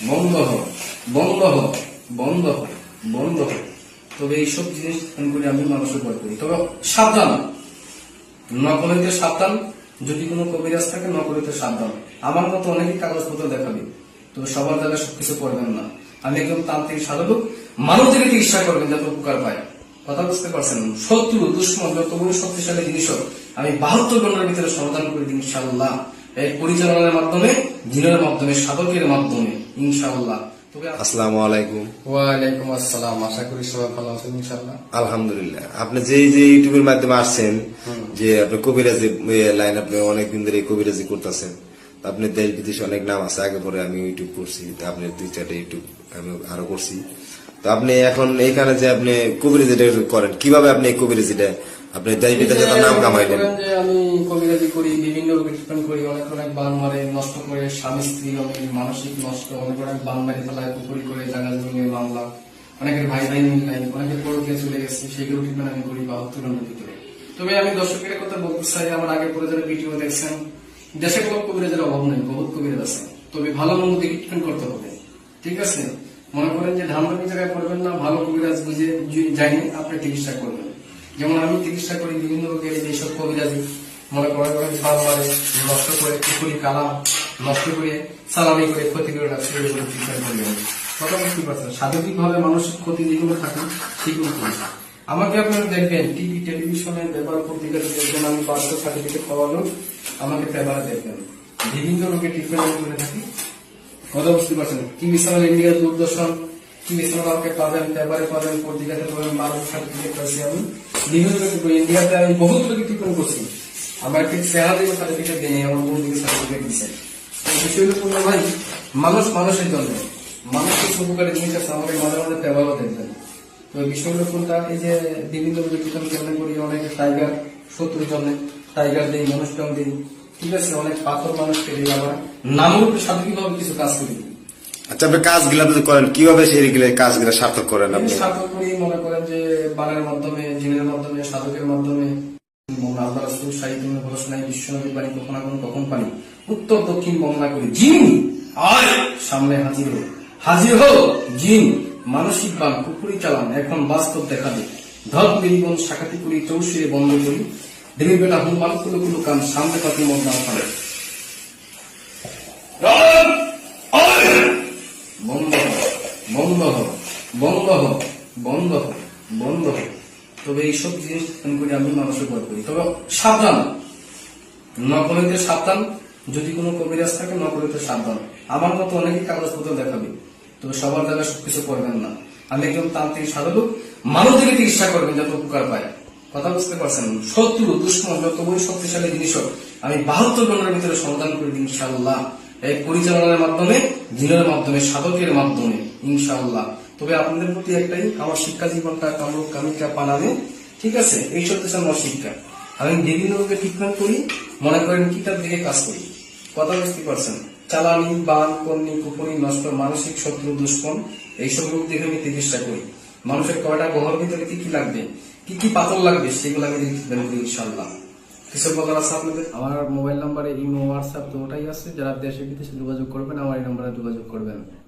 বন্ধ হোক, বন্ধ হোক, বন্ধ হোক, বন্ধ হোক। তবে এইসব জিনিস করে আমি মানুষের ভয় করি। তবে সাবধান, নকলিতে সাবধান। যদি কোনো কবিরাজ থাকে নকলিতে সাবধান। আমার মতো অনেকেই কাগজপত্র দেখাবে, তো সবার জায়গায় সবকিছু করবেন না। আমি একদম তান্ত্রিক সাধক, মানুষদেরকে চিকিৎসা করবেন যাতে উপকার পায়। কথা বুঝতে পারছেন? শত্রু দুশ্মন যত বড় শক্তিশালী জিনিস হোক আমি 72 ঘন্টার ভিতরে সমাধান করে দিই ইনশাআল্লাহ। এই পরিচালনার মাধ্যমে, জিনের মাধ্যমে, সাধকের মাধ্যমে ইনশাআল্লাহ। তবে আসসালামু আলাইকুম। ওয়ালাইকুম আসসালাম। আশা করি সবাই ভালো আছেন ইনশাআল্লাহ। আলহামদুলিল্লাহ। আপনি যে ইউটিউবের মাধ্যমে আসছেন, যে আপনি কবিরাজি লাইন, আপনি অনেকদিন ধরে কবিরাজি করতেছেন। আপনি দেশ বিদেশে অনেক নাম আছে, আগে পরে আমি ইউটিউব করছি, তা আপনি 2-4টা ইউটিউব আমি আরো করছি। তো আপনি এখন এইখানে যে আপনি কবিরাজিটা করেন, কিভাবে আপনি এই কবিরাজিটা আপনি দেশ বিদেশে তার নাম কামাইলেন? যে আমি কবিরাজি করি, বিভিন্ন রোগে ট্রিটমেন্ট করি, অনেক অনেক বান মারে, নষ্ট করে, স্বামী স্ত্রী অনেক মানসিক নষ্ট, অনেক অনেক বান মারি ফেলায়, পুকুরি করে, জায়গা জমিনের মামলা, অনেকের ভাই ভাই মিল নাই, অনেকের পরকে চলে গেছে, সেইগুলো ট্রিটমেন্ট আমি করি 72 ঘন্টার ভিতরে। তবে আমি দর্শকের কথা বলতে চাই, আমার আগে পরে যারা ভিডিও দেখছেন, দেশে কোনো কবিরাজের অভাব নেই, বহুত কবিরাজ আছে। তবে ভালো মন্দ দেখে ট্রিটমেন্ট করতে হবে, ঠিক আছে? মনে করেন যে ধানবাড়ি জায়গায় করবেন না, ভালো কবিরাজ বুঝে যাইনি আপনি চিকিৎসা করবেন। যেমন আমি চিকিৎসা করি বিভিন্ন রোগের, এইসব কবিরাজি মনে করেন ভালো মারে, নষ্ট করে, পুকুরি কালা নষ্ট করে, সালামি করে, ক্ষতি করে রাখছে, চিকিৎসা করি। কথা বুঝতে পারছেন? শারীরিক ভাবে মানসিক ক্ষতি যেগুলো থাকে সেগুলো করি। আমাকে আপনারা দেখবেন টিভি টেলিভিশনে পেপার পত্রিকাতে দেখবেন, আমি 500 সার্টিফিকেট পাওয়ানো, আমাকে পেপারে দেখবেন বিভিন্ন রোগের ট্রিটমেন্ট আমি করে থাকি। কথা বুঝতে পারছেন? টিভি চ্যানেল ইন্ডিয়া দূরদর্শন, টিভি চ্যানেল আমাকে পাবেন, পেপারে পাবেন, পত্রিকাতে পাবেন, 1200 সার্টিফিকেট পাইছি আমি বিভিন্ন ইন্ডিয়াতে। আমি বহুত লোকে ট্রিটমেন্ট করছি, আমার ঠিক চেহারা দিকে সার্টিফিকেট দেয়নি, আমার মন দিকে সার্টিফিকেট দিচ্ছে। বিষয়গুলো পূর্ণ ভাই, মানুষ মানুষের জন্য, মানুষের উপকারী জিনিস আছে, আমাকে মাঝে মাঝে পেপারও দেখবেন। তো বিষয়গুলো কোনটা, এই যে বিভিন্ন ট্রিটমেন্ট কেমন করি, অনেকে টাইগার শত্রুর জন্য টাইগার দিই, মনুষ্যম দিই, ঠিক আছে? অনেক পাথর মানুষকে দিই, আবার নামের সার্বিকভাবে কিছু কাজ করি। আচ্ছা, আপনি কাজগুলো আপনি করেন কিভাবে, সেই কাজগুলো সার্থক করেন আপনি? সাধক করি, মনে করেন যে বানের মাধ্যমে, জিনের মাধ্যমে, সাধকের মাধ্যমে। আল্লাহ রাসূল সাহিত্য ঘোষণায় বিশ্বনবী বাণী কখন আগুন কখন পানি, উত্তর দক্ষিণ বর্ণনা করি। জিন আয় সামনে হাজির হো, হাজির হো জিন। মানসিক বান কুকুরি চালান, এখন বাস্তব দেখা দে। ধর জীবন শাখাতি করি, চৌশুরে বন্ধ করি। দেবী বেলা হুম মান কুলো কুলো কান, সামনে পাতি মত না পারে। বন্ধ হোক, বন্ধ হোক, বন্ধ হোক, বন্ধ হোক, বন্ধ হোক। তবে এইসব জিনিস করে আমি মানুষের ভয় করি। তবে সাবধান, নকলিতে সাবধান। যদি কোনো কবিরাজ থাকে নকলিতে সাবধান। আমার মতো অনেকেই কাগজপত্র দেখাবে, তবে সবার জায়গায় সবকিছু করবেন না। আমি একদম তান্ত্রিক সাধক, মানুষদেরকে চিকিৎসা করবেন যাতে উপকার পায়। কথা বুঝতে পারছেন? শত্রু দুশ্মন যত বড় শক্তিশালী জিনিস হোক আমি 72 ঘন্টার ভিতরে সমাধান করে দিই ইনশাআল্লাহ। এই পরিচালনার মাধ্যমে, জিনের মাধ্যমে, সাধকের মাধ্যমে ইনশাআল্লাহ। তবে আপনাদের প্রতি একটাই, আমার শিক্ষা জীবনটা কামরূপ কামিকা পানামে, ঠিক আছে? এই সব আমার শিক্ষা। আমি বিভিন্ন রোগে ট্রিটমেন্ট করি, মনে করেন কিতাব দিকে কাজ করি। কথা বুঝতে পারছেন? চালানি, বান, কন্নি, কুপুরি, নষ্ট, মানসিক শত্রু, দুশ্মন, এইসব রোগ দেখে আমি চিকিৎসা করি। মানুষের কয়টা গহর ভিতরে কি কি লাগবে, কি কি পাথর লাগবে, সেগুলো আমি ট্রিটমেন্ট করি ইনশাআল্লাহ। কিছু বলার আছে আপনাদের? আমার মোবাইল নাম্বারে ইমো, হোয়াটসঅ্যাপ দুটোই আছে। যারা দেশে বিদেশে যোগাযোগ করবেন আমার এই নাম্বারে যোগাযোগ করবেন।